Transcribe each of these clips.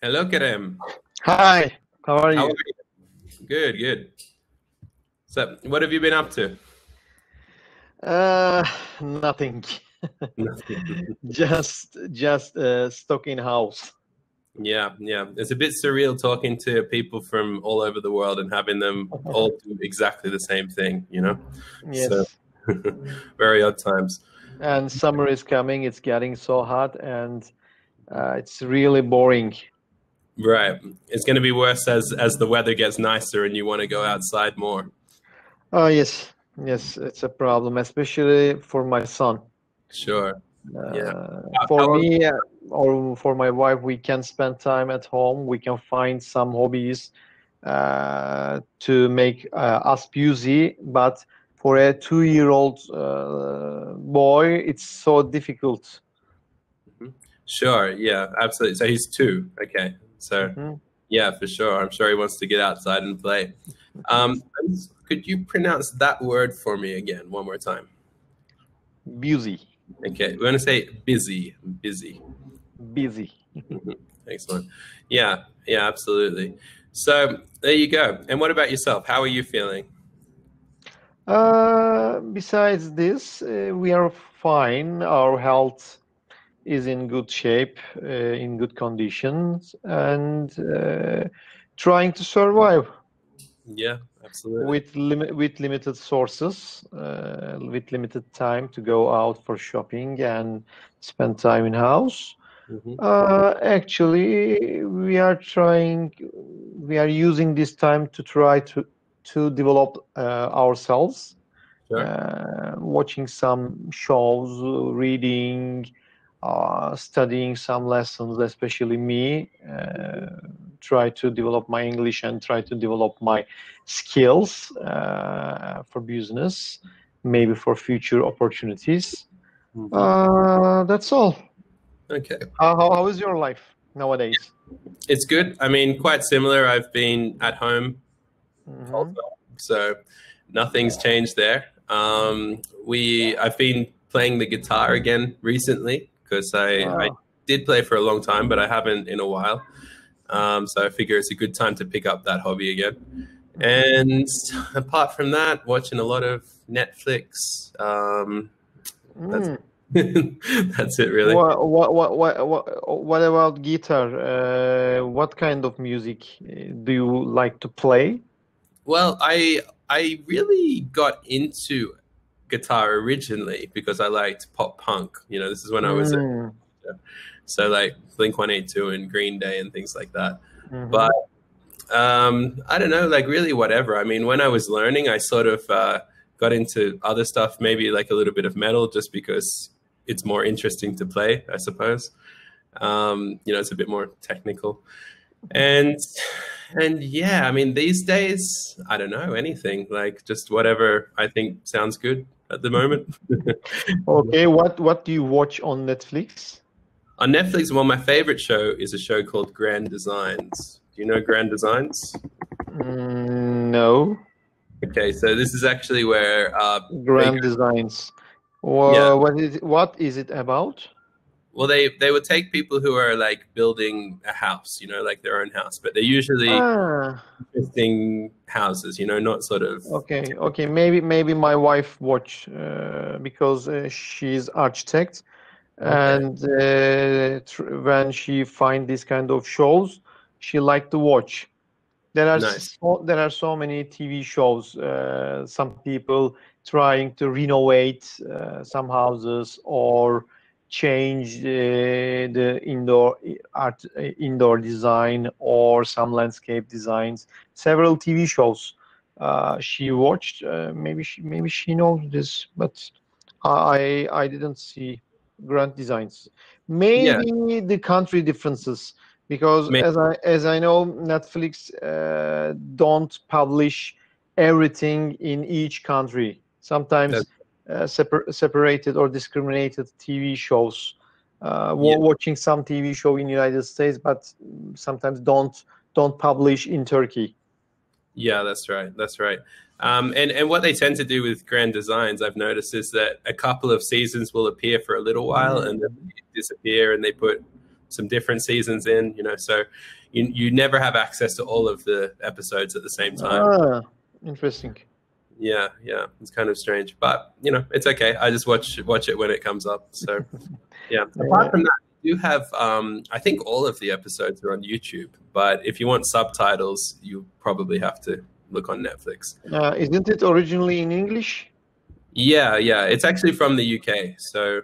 Hello, Kerem. Hi, how are How are you? you? Good, good. So, what have you been up to? Nothing. Nothing. Just stuck in house. Yeah, yeah. It's a bit surreal talking to people from all over the world and having them all do exactly the same thing, you know? So, Yes. very odd times. And summer is coming. It's getting so hot, and it's really boring. Right. It's going to be worse as the weather gets nicer and you want to go outside more. Oh, yes. Yes, it's a problem, especially for my son. Sure. Yeah. For How old? me or for my wife, we can spend time at home. We can find some hobbies to make us busy. But for a 2-year-old boy, it's so difficult. Sure. Yeah, absolutely. So he's 2. Okay. So, Mhm. yeah, for sure. I'm sure he wants to get outside and play. Could you pronounce that word for me again one more time? Busy, Okay, we're going to say busy, busy. busy. Mhm. Excellent. Yeah, yeah, absolutely. So there you go. And what about yourself? How are you feeling? Besides this, we are fine. Our health is in good shape, in good conditions, and trying to survive Yeah, absolutely. with limited sources, with limited time to go out for shopping and spend time in house. Hmm. Actually, we are using this time to try to develop ourselves, Sure. watching some shows, reading, studying some lessons, especially me, try to develop my English and try to develop my skills for business, maybe for future opportunities. Hmm. That's all. Okay. How is your life nowadays? It's good. I mean, quite similar. I've been at home also, Hmm. so nothing's changed there. I've been playing the guitar again recently because I Wow. did play for a long time, but I haven't in a while. So I figure it's a good time to pick up that hobby again. And apart from that, watching a lot of Netflix. That's Mm. that's it really. What about guitar? What kind of music do you like to play? Well, I really got into guitar originally because I liked pop punk. You know, this is when I was Mm. so like Blink-182 and Green Day and things like that. But Hmm. I don't know, like really whatever. I mean, when I was learning, I sort of got into other stuff, maybe like a little bit of metal, just because it's more interesting to play, I suppose. You know, it's a bit more technical. And yeah, I mean, these days, I don't know anything, like just whatever I think sounds good at the moment. Okay, what do you watch on Netflix? On Netflix, well, my favorite show is a show called Grand Designs. Do you know Grand Designs? No, Okay, so this is actually where they Grand go, Designs. yeah. What is it about? Well, they would take people who are like building a house, you know, like their own house, but they're usually Ah, interesting houses, you know, not sort of. okay. Maybe my wife watch because she's architect, Okay, and when she find this kind of shows, she like to watch. nice. There are so many TV shows. Some people trying to renovate some houses or change the indoor design or some landscape designs. Several TV shows she watched. Maybe she knows this, but I didn't see grand designs. Yeah, Maybe the country differences because maybe as I know, Netflix don't publish everything in each country. that's Sometimes separated or discriminated TV shows. yeah, Watching some TV show in United States, but sometimes don't publish in Turkey. yeah, that's right, that's right. And what they tend to do with Grand Designs, I've noticed, is that a couple of seasons will appear for a little while and then Mm. they disappear, and they put some different seasons in, so you never have access to all of the episodes at the same time. Interesting. Yeah, it's kind of strange, but it's okay. I just watch it when it comes up. So yeah. Apart from that, you have I think all of the episodes are on YouTube, but if you want subtitles, you probably have to look on Netflix. Isn't it originally in English? Yeah, it's actually from the UK. So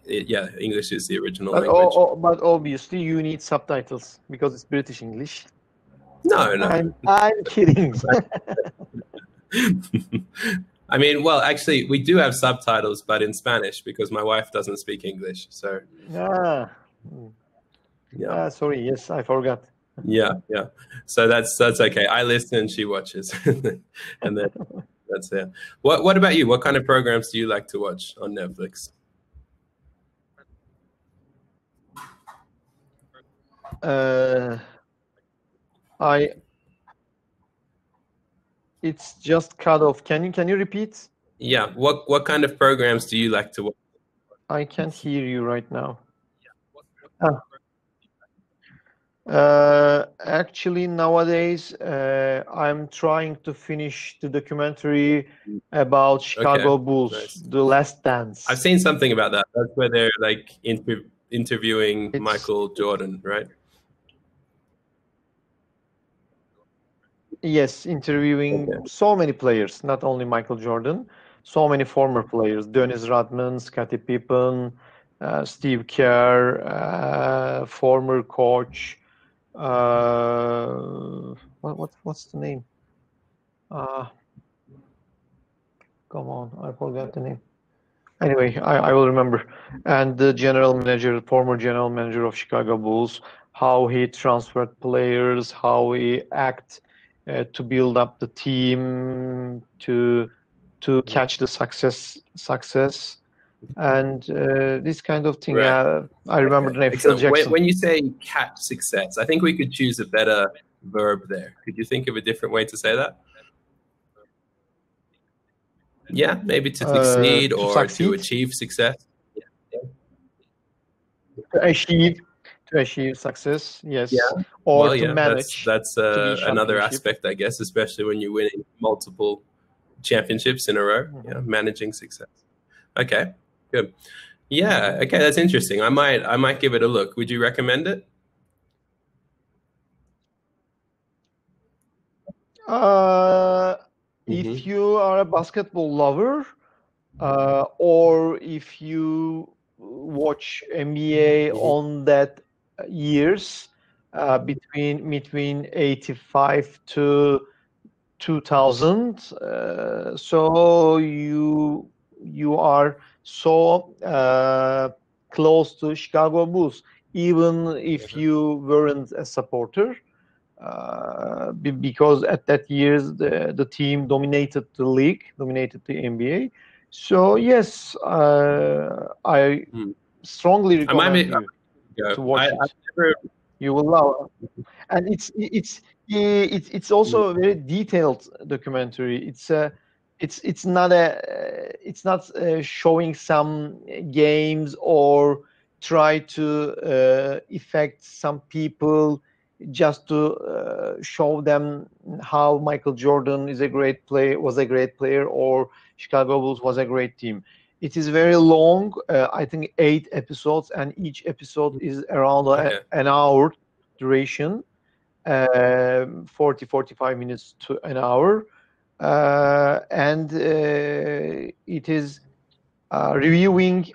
English is the original language. But obviously you need subtitles because it's British English. No. I'm kidding. I mean, well, actually, we do have subtitles, but in Spanish because my wife doesn't speak English. So. Sorry. Yes, I forgot. Yeah. So that's okay. I listen and she watches, and then that's it. What about you? What kind of programs do you like to watch on Netflix? It's just cut off. Can you repeat? Yeah. What kind of programs do you like to watch? I can't hear you right now. Actually, nowadays, I'm trying to finish the documentary about Chicago Bulls, nice. The Last Dance. I've seen something about that. That's where they're like interviewing Michael Jordan, right? Yes, interviewing so many players, not only Michael Jordan, so many former players: Dennis Rodman, Scottie Pippen, Steve Kerr, former coach. What's the name? Come on, I forgot the name. Anyway, I will remember. And the former general manager of Chicago Bulls, how he transferred players, how he acted to build up the team, to catch the success. And this kind of thing. Right. I remember the name. Phil Jackson. When you say catch success, I think we could choose a better verb there. Could you think of a different way to say that? Yeah, maybe to succeed or to achieve success. To achieve success, yes. Yeah. Or to manage. That's another aspect, I guess, especially when you're winning multiple championships in a row. Yeah, managing success. Okay. Good. Yeah. Okay. That's interesting. I might give it a look. Would you recommend it? If you are a basketball lover, or if you watch NBA on that years between 85 to 2000, so you are so close to Chicago Bulls, even if you weren't a supporter, because at that years the team dominated the league, dominated the NBA. So yes, I strongly recommend you to watch it. You will love it. And it's also a very detailed documentary. It's not showing some games or try to affect some people just to show them how Michael Jordan was a great player, or Chicago Bulls was a great team. It is very long. I think 8 episodes, and each episode is around an hour duration, 40-45 minutes to an hour. And it is reviewing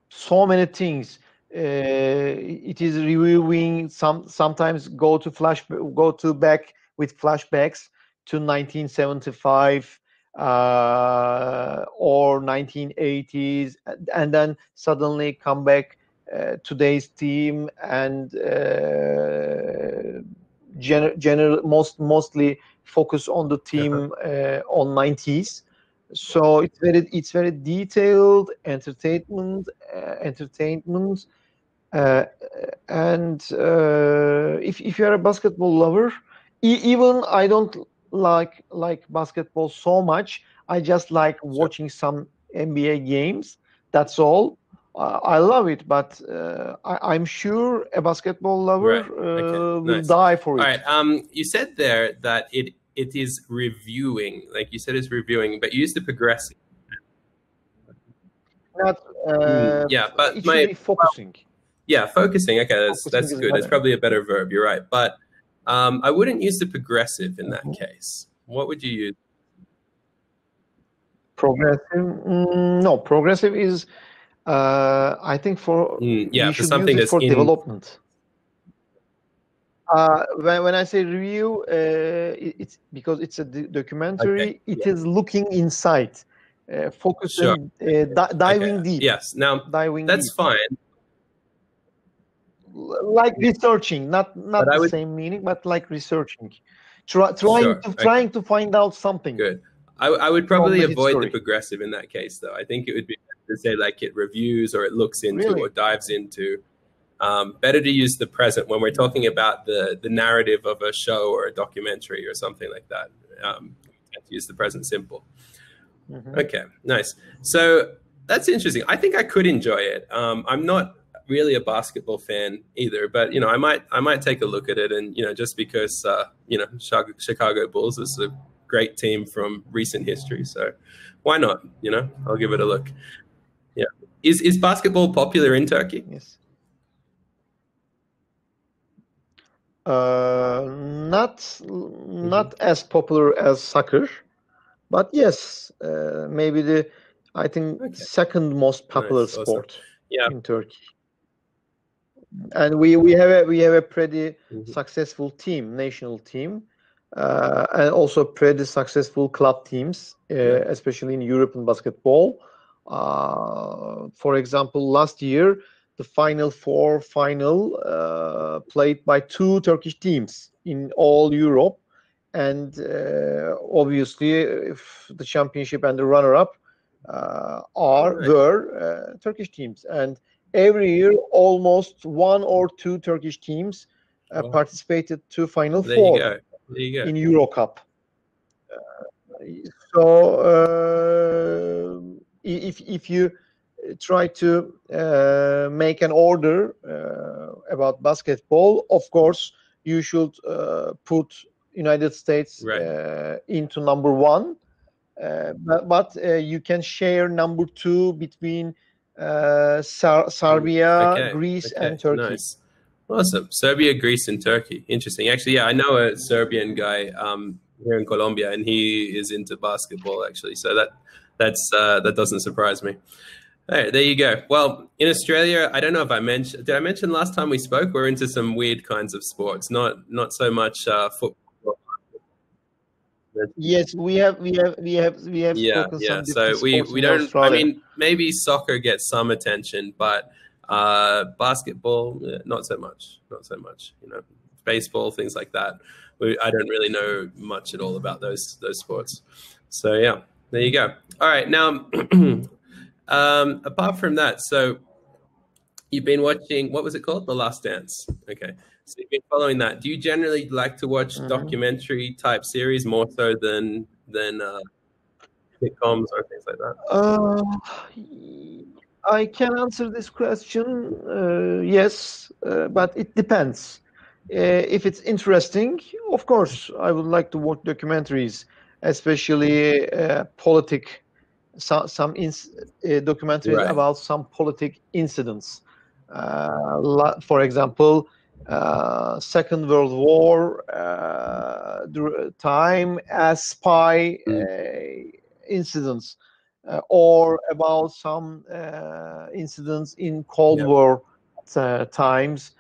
so many things. It is reviewing sometimes go back with flashbacks to 1975 or 1980s, and then suddenly come back today's team, and mostly focus on the team on 90s. So it's very detailed entertainment, and if you're a basketball lover, even I don't like basketball so much. I just like watching some NBA games. That's all. I love it, but I'm sure a basketball lover will die for it. All right. You said there that it is reviewing, like you said, it's reviewing, but you used the progressive. Not yeah, but it should be focusing. Yeah, focusing. Okay, that's Focusing good. It's probably a better verb. You're right, but I wouldn't use the progressive in that case. What would you use? Progressive? No, progressive is, I think, for yeah, we for should something use it that's for development. When I say review, it's because it's a documentary. Okay, It is looking inside, focusing, diving deep. Yes, now diving that's deep. fine. Like researching, not the same meaning, but like researching, trying to find out something. Good. I would probably avoid the progressive in that case, though. I think it would be better to say like it reviews or it looks into or dives into. Better to use the present when we're talking about the narrative of a show or a documentary or something like that. Use the present simple. Okay, nice. So that's interesting. I think I could enjoy it. I'm not really a basketball fan either, but I might take a look at it, and just because Chicago Bulls is a great team from recent history, so why not? I'll give it a look. Yeah, is basketball popular in Turkey? Yes. Not as popular as soccer, but yes, maybe I think second most popular sport in Turkey. And we have a pretty successful team, national team, and also pretty successful club teams, especially in European basketball. For example, last year the Final Four played by 2 Turkish teams in all Europe, and obviously, if the championship and the runner-up were Turkish teams. And every year, almost 1 or 2 Turkish teams participated to Final Four in Euro Cup. So if you try to make an order about basketball, of course, you should put United States into number 1, but you can share number 2 between Serbia, Greece, and Turkey. Nice. Awesome. Serbia, Greece, and Turkey. Interesting. Actually, yeah, I know a Serbian guy here in Colombia, and he is into basketball, actually. So that doesn't surprise me. All right, there you go. Well, in Australia, I don't know if did I mention last time we spoke, we're into some weird kinds of sports, not so much football. Yes, we have spoken some so we don't. I mean, maybe soccer gets some attention, but basketball, not so much. Baseball, things like that. I don't really know much at all about those sports. So yeah, there you go. All right, now apart from that, so you've been watching, what was it called? The Last Dance. Okay. So you've been following that. Do you generally like to watch documentary type series more so than sitcoms or things like that? I can answer this question, yes, but it depends. If it's interesting, of course, I would like to watch documentaries, especially some documentaries about some politic incidents. For example, Second World War time as spy incidents, or about some incidents in Cold War times,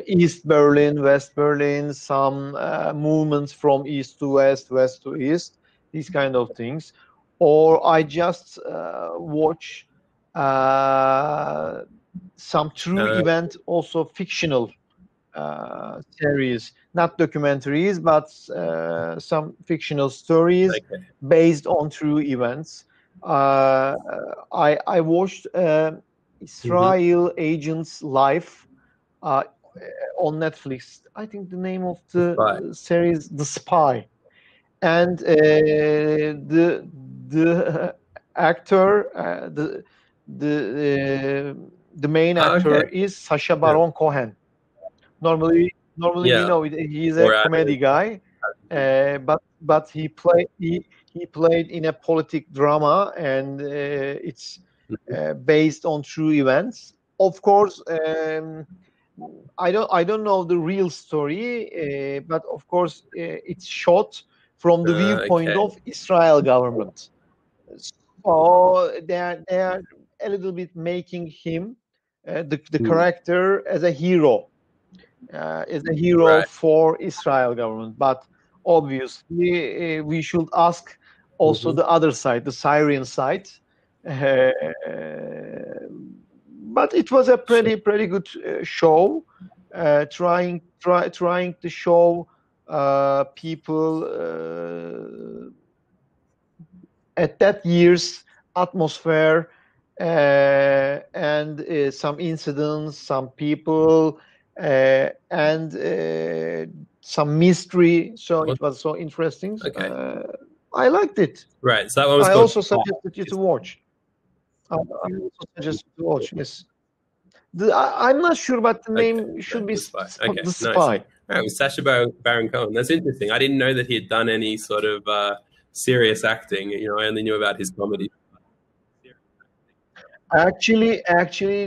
East Berlin, West Berlin, some movements from East to West, West to East, these kind of things. Or I just watch some true event, also fictional series, not documentaries, but some fictional stories based on true events. I watched Israel Agent's Life on Netflix. I think the name of the series, The Spy, and the actor, the main actor is Sacha Baron Cohen. Normally we know he is a comedy guy, but he played in a politic drama, and it's based on true events. Of course, I don't know the real story, but of course it's shot from the viewpoint of Israel government. So they are a little bit making him the character as a hero. For Israel government, but obviously we should ask also the other side, the Syrian side. But it was a pretty good show, trying to show people at that year's atmosphere, and some incidents, some people, and some mystery. So it was so interesting. I liked it. Right. So that one was I also suggested you to watch. Yes. I'm not sure, but the name should be The Spy. The Spy. Nice. Right, with Sacha Baron Cohen. That's interesting. I didn't know that he had done any sort of serious acting. You know, I only knew about his comedy. Actually,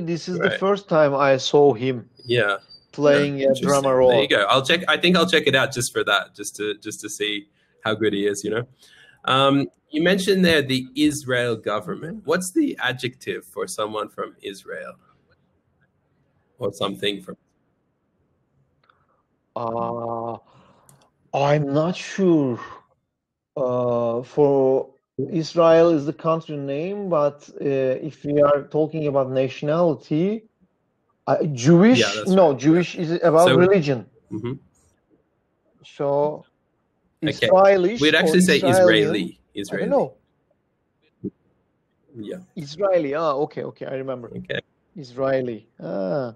this is the first time I saw him. Yeah. Playing a drama role. There you go. I think I'll check it out just for that, just to see how good he is. You know. You mentioned there the Israel government. What's the adjective for someone from Israel? Or something from... I'm not sure. For Israel is the country name, but if we are talking about nationality, Jewish? Yeah, no, right. Jewish is about religion. So Israeli. We'd actually say Israeli. I don't know. Yeah. Israeli. Okay, I remember. Okay. Israeli. The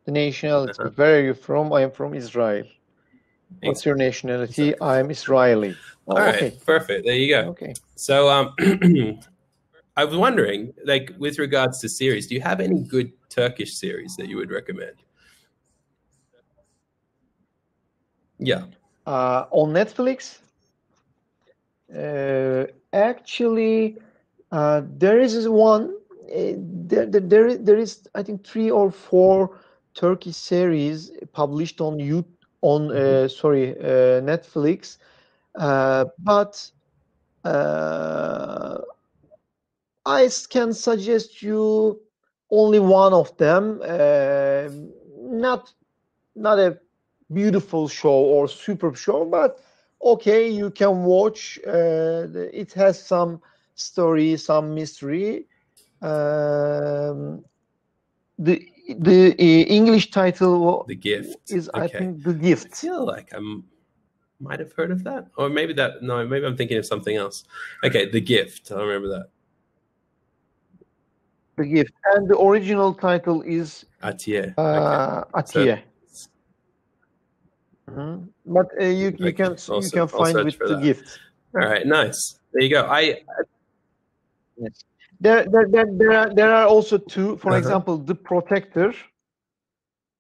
nationality. Where are you from? I am from Israel. What's your nationality? Exactly. I am Israeli. All right, perfect. There you go. Okay. So I was wondering, like, with regards to series, do you have any good Turkish series that you would recommend? Yeah. On Netflix? Actually, there is one. There is, I think, 3 or 4 Turkish series published on Netflix, but I can suggest you only one of them. Not a beautiful show or superb show, but okay, you can watch. It has some story, some mystery. The English title The Gift is, I think, The Gift. I feel like I might have heard of that, or maybe I'm thinking of something else. Okay, The Gift. I remember that. The Gift, and the original title is Atiye. Atiye. But you can find with The Gift. All right, nice. There you go. Yes. There are also 2. For example, The Protector.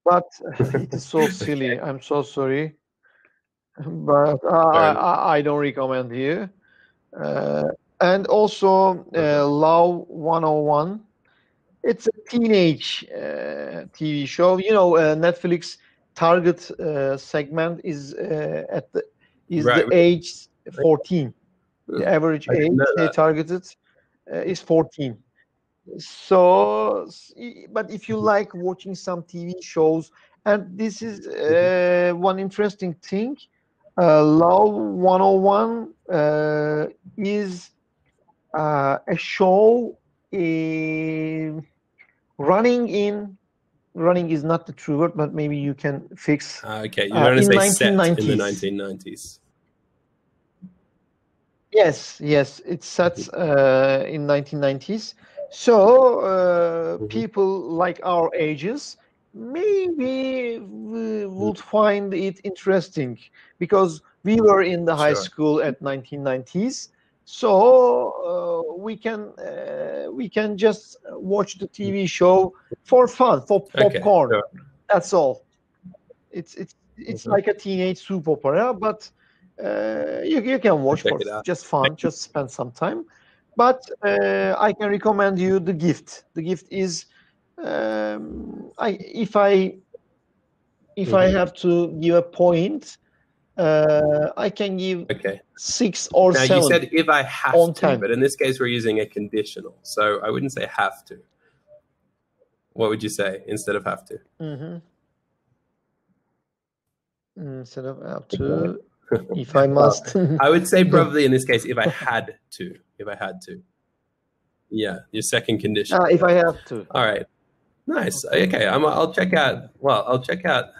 But it is so silly. I'm so sorry, but I don't recommend you. And also Love 101. It's a teenage TV show. You know, Netflix target segment is the age 14. The average age they targeted is 14. So, but if you like watching some TV shows, and this is one interesting thing, Love 101 is a show running is not the true word, but maybe you can fix. Okay, you want to say set in the 1990s. Yes, it's set in 1990s. So people like our ages maybe would find it interesting, because we were in the high school at 1990s. So we can just watch the TV show for fun, for popcorn. Sure. That's all. It's like a teenage soap opera, but you can watch for just fun, just spend some time. But I can recommend you The Gift. The Gift is if I have to give a point, I can give 6 or 7. Now you said if I have to, 10. but in this case we're using a conditional, so I wouldn't say have to. What would you say instead of have to? Instead of have to, if I must. I would say probably in this case if I had to. If I had to. Yeah, your second condition. If I have to. All right. Nice. Okay, I'll check out. Well, I'll check out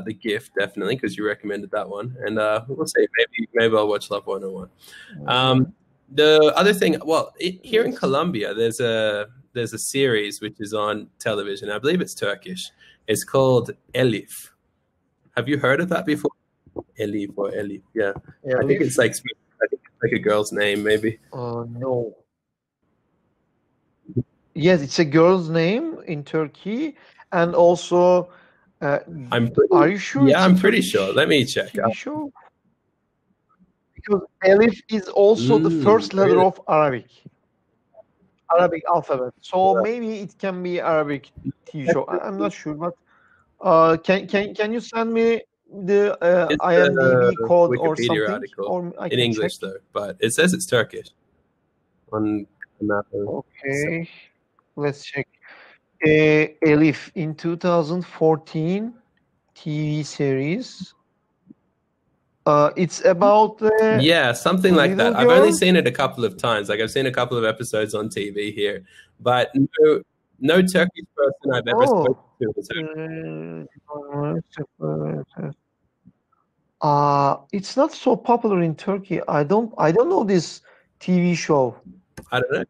The Gift definitely because you recommended that one, and we'll see. Maybe I'll watch Love 101. The other thing, well, here in Colombia, there's a series which is on television. I believe it's Turkish. It's called Elif. Have you heard of that before? Elif or Elif? Yeah. I think it's like a girl's name, maybe. No. Yes, it's a girl's name in Turkey, and also. Are you sure? Yeah, I'm pretty sure. Let me check. TV show? Because Elif is also the first letter of Arabic alphabet. So maybe it can be Arabic TV show. I'm not sure, but can you send me the IMDb code Wikipedia or something? article Or I in can English check. though, but it says it's Turkish. On that. Okay, let's check. Elif in 2014 TV series. It's about something like that. girl? I've only seen it a couple of times. Like I've seen a couple of episodes on TV here, but no Turkish person I've ever spoken to. It's not so popular in Turkey. I don't know this TV show. I don't know.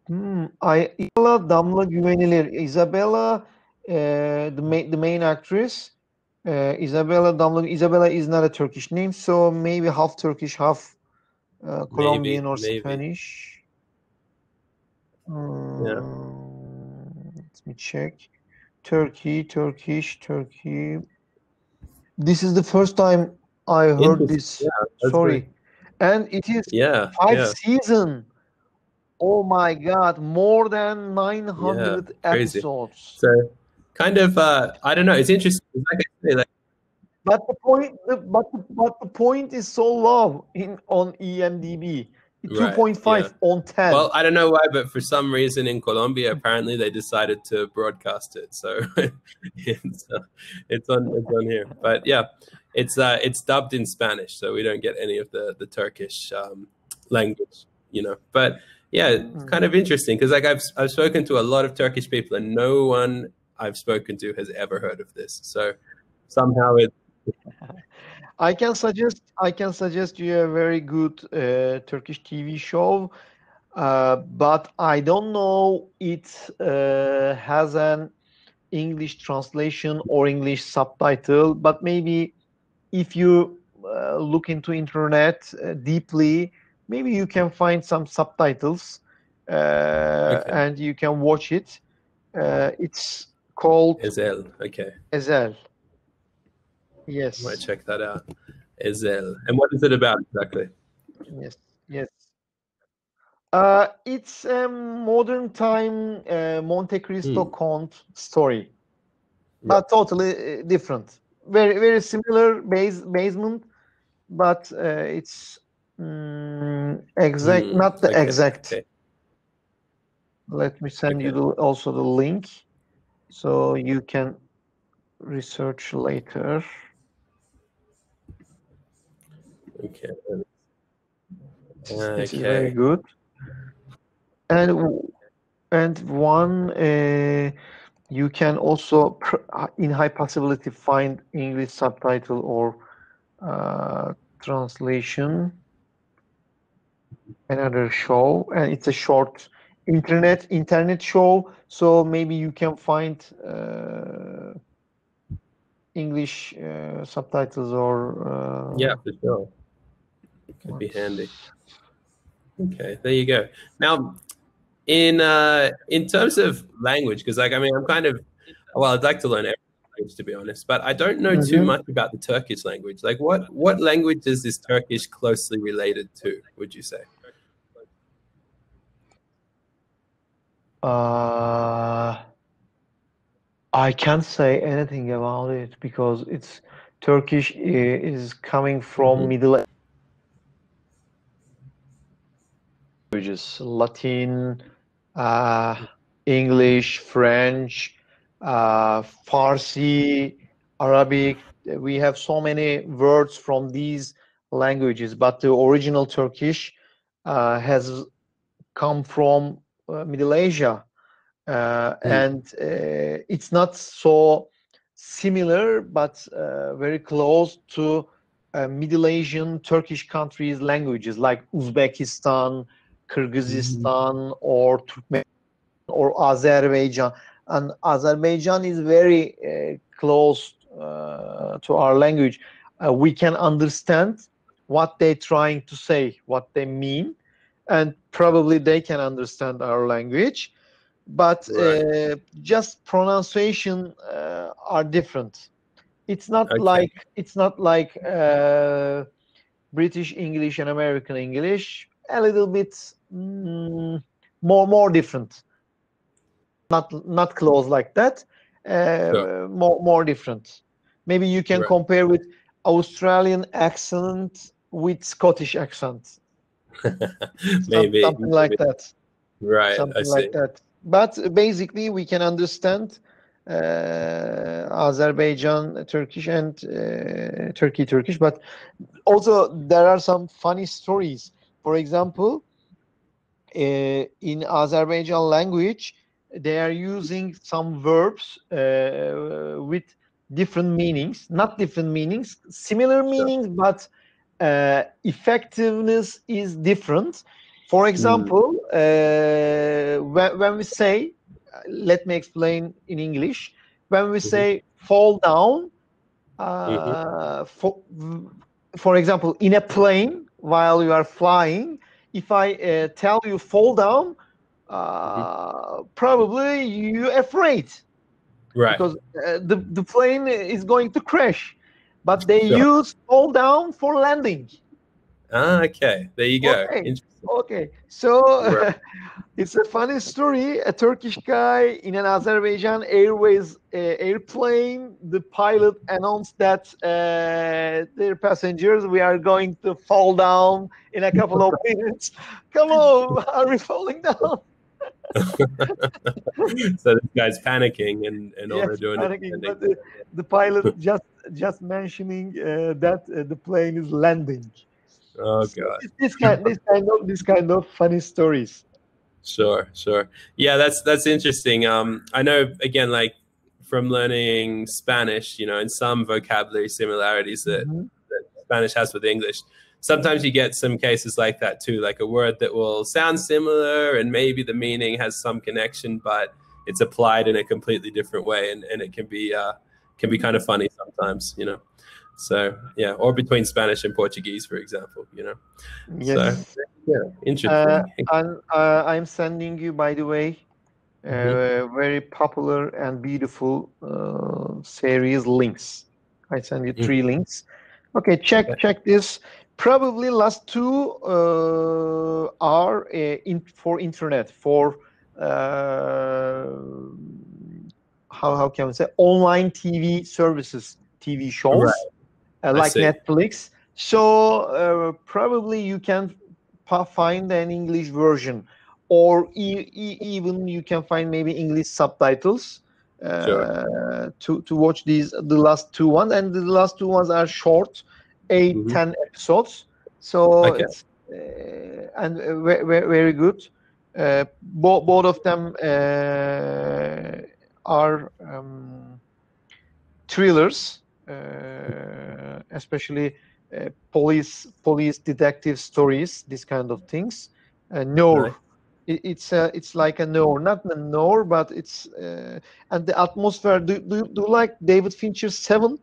Isabella Damla Güvenilir. Isabella, the main actress. Isabella is not a Turkish name, so maybe half Turkish, half Colombian or Spanish. Let me check. Turkish. This is the first time I heard this. Sorry. And it is 5 seasons. Oh my God, more than 900 episodes. So kind of, I don't know. It's interesting. Like I say, but the point is so low on EMDB. 2.5 on 10. Well, I don't know why, but for some reason in Colombia, apparently they decided to broadcast it. So it's on here. But yeah, it's dubbed in Spanish, so we don't get any of the Turkish language, But yeah, it's kind of interesting because like I've spoken to a lot of Turkish people and no one I've spoken to has ever heard of this. So somehow I can suggest you a very good Turkish TV show, but I don't know it has an English translation or English subtitle. But maybe if you look into internet deeply, maybe you can find some subtitles and you can watch it. It's called Ezel. Okay. Ezel. Yes. I might check that out. Ezel. And what is it about exactly? Yes. It's a modern time Monte Cristo Count story, but totally different. Very, very similar basement, but it's exact, not the exact. Okay. Let me send you also the link, so you can research later. Okay. It's very good. And one you can also in high possibility find English subtitle or translation. Another show, and it's a short internet show, so maybe you can find English subtitles or for sure. Could be handy. Okay, there you go. Now, in terms of language, because like I mean, I'm kind of well, I'd like to learn every language to be honest, but I don't know too much about the Turkish language. Like, what language is this Turkish closely related to? Would you say? I can't say anything about it because it's Turkish is coming from Middle languages, Latin, English, French, Farsi, Arabic. We have so many words from these languages, but the original Turkish has come from Middle Asia. And it's not so similar, but very close to Middle Asian Turkish countries' languages like Uzbekistan, Kyrgyzstan, or Turkmenistan, or Azerbaijan. And Azerbaijan is very close to our language. We can understand what they're trying to say, what they mean, and probably they can understand our language. But just pronunciation are different. It's not like British English and American English. A little bit more different. Not close like that. More different. Maybe you can compare with Australian accent with Scottish accent. Maybe something like that. Right. Something like that. But basically, we can understand Azerbaijan Turkish and Turkish. But also, there are some funny stories. For example, in Azerbaijan language, they are using some verbs with different meanings. Not different meanings, similar meanings, but effectiveness is different. For example, when we say, let me explain in English. When we say fall down, for example, in a plane while you are flying, if I tell you fall down, probably you're afraid, because the plane is going to crash. But they use fall down for landing. Okay, there you go. Okay. So it's a funny story. A Turkish guy in an Azerbaijan Airways airplane, the pilot announced that their passengers, we are going to fall down in a couple of minutes. Come on, are we falling down? So this guy's panicking and all they're doing panicking, but the pilot just mentioning that the plane is landing. Oh God! This kind of funny stories. Sure. Yeah, that's interesting. I know again, like from learning Spanish, you know, and some vocabulary similarities that Spanish has with English. Sometimes you get some cases like that too, like a word that will sound similar and maybe the meaning has some connection, but it's applied in a completely different way, and it can be kind of funny sometimes, you know. So yeah, or between Spanish and Portuguese, for example, you know. Yes. So yeah, interesting. And I'm sending you, by the way, very popular and beautiful series links. I send you 3 links. Okay, check this. Probably last 2 are for internet, for how can we say, online TV services, TV shows. Like Netflix. So probably you can find an English version, or even you can find maybe English subtitles to watch the last 2 ones. And the last 2 ones are short, 8-10 episodes. So it's and very good. Both of them are thrillers. Especially police detective stories, this kind of things. Noir. It's like a noir, not a noir, but it's and the atmosphere. Do you like David Fincher's Seven?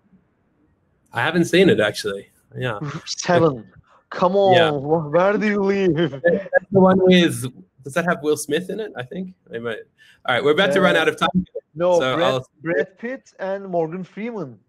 I haven't seen it actually. Yeah. 7. Come on, Yeah. where do you live? That's the one with. Does that have Will Smith in it? I think they might. All right, we're about to run out of time. No, so Brad Pitt and Morgan Freeman.